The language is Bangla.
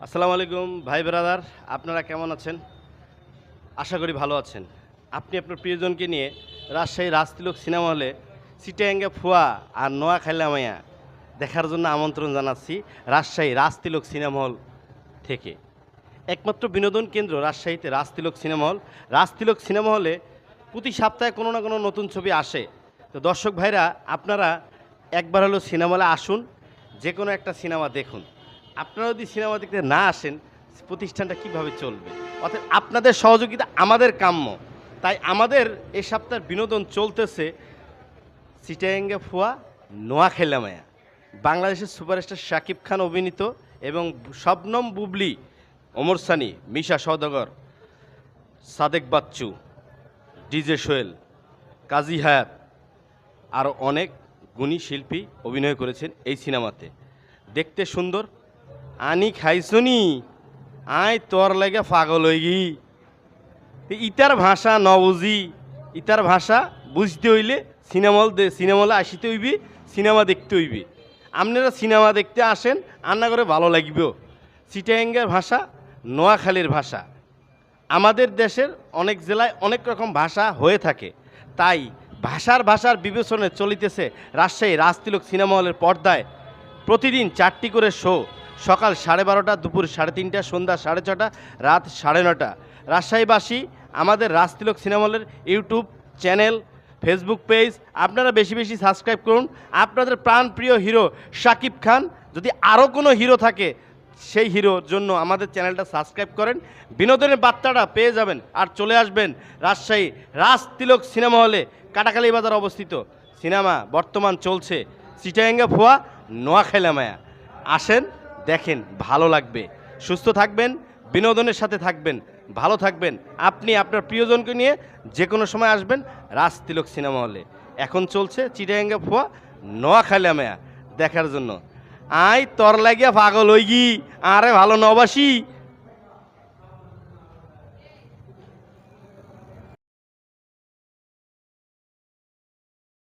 আসসালামু আলাইকুম ভাই ব্রাদার, আপনারা কেমন আছেন? আশা করি ভালো আছেন। আপনি আপনার প্রিয়জনকে নিয়ে রাজশাহী রাজতিলক সিনেমা হলে চিটাগাঙ্গে ফুয়া আর নোয়াখালী মাইয়া দেখার জন্য আমন্ত্রণ জানাচ্ছি রাজশাহী রাজতিলক সিনেমা হল থেকে। একমাত্র বিনোদন কেন্দ্র রাজশাহীতে Rajtilak cinema hall. Rajtilak cinema হলে প্রতি সপ্তাহে কোনো না কোনো নতুন ছবি আসে। তো দর্শক ভাইরা, আপনারা একবার হলো সিনেমা হলে আসুন, যে কোনো একটা সিনেমা দেখুন। আপনারা যদি সিনেমা দেখতে না আসেন, প্রতিষ্ঠানটা কিভাবে চলবে? অর্থাৎ আপনাদের সহযোগিতা আমাদের কাম্য। তাই আমাদের এই সপ্তাহের বিনোদন চলতেছে চিটাগাঙ্গে ফুয়া নোয়াখালী মায়া। বাংলাদেশের সুপারস্টার শাকিব খান অভিনীত এবং শবনম বুবলি, ওমর সানি, মিশা সওদাগর, সাদেক বাচ্চু, ডিজে সোহেল, কাজী হায়াত আরও অনেক গুণী শিল্পী অভিনয় করেছেন এই সিনেমাতে। দেখতে সুন্দর। আনি খাইছনি, আয় তোর লাগে পাগল হই গি। ইতার ভাষা ন বুঝি, ইতার ভাষা বুঝতে হইলে সিনেমা আসিতে হইবি, সিনেমা দেখতে হইবি। আপনারা সিনেমা দেখতে আসেন, আন্না করে ভালো লাগবে। চিটাগাঙ্গের ভাষা নোয়াখালীর ভাষা। আমাদের দেশের অনেক জেলায় অনেক রকম ভাষা হয়ে থাকে, তাই ভাষার বিবেচনায় চলিতেছে রাজশাহী রাজতিলক সিনেমা হলের পর্দায় প্রতিদিন 4টি করে শো। সকাল 12:30, দুপুর 3:30, সন্ধ্যা 6:30, রাত 9:30। রাজশাহীবাসী আমাদের রাজতিলক সিনেমা হলের ইউটিউব চ্যানেল, ফেসবুক পেজ আপনারা বেশি বেশি সাবস্ক্রাইব করুন। আপনাদের প্রাণপ্রিয় হিরো শাকিব খান, যদি আরও কোনো হিরো থাকে সেই হিরোর জন্য আমাদের চ্যানেলটা সাবস্ক্রাইব করেন। বিনোদনের বার্তাটা পেয়ে যাবেন আর চলে আসবেন রাজশাহী রাজতিলক সিনেমা হলে, কাটাখালী বাজার অবস্থিত। সিনেমা বর্তমান চলছে চিটাগাঙ্গে ফুয়া নোয়াখালী মায়া। আসেন, দেখেন, ভালো লাগবে। সুস্থ থাকবেন, বিনোদনের সাথে থাকবেন, ভালো থাকবেন। আপনি আপনার প্রিয়জনকে নিয়ে যে কোনো সময় আসবেন রাজতিলক সিনেমা হলে। এখন চলছে চিটাগাঙ্গে ফুয়া নোয়াখালী মায়া দেখার জন্য। আয় তোর লাগিয়া পাগল হই গি, আরে ভালো নবাসী।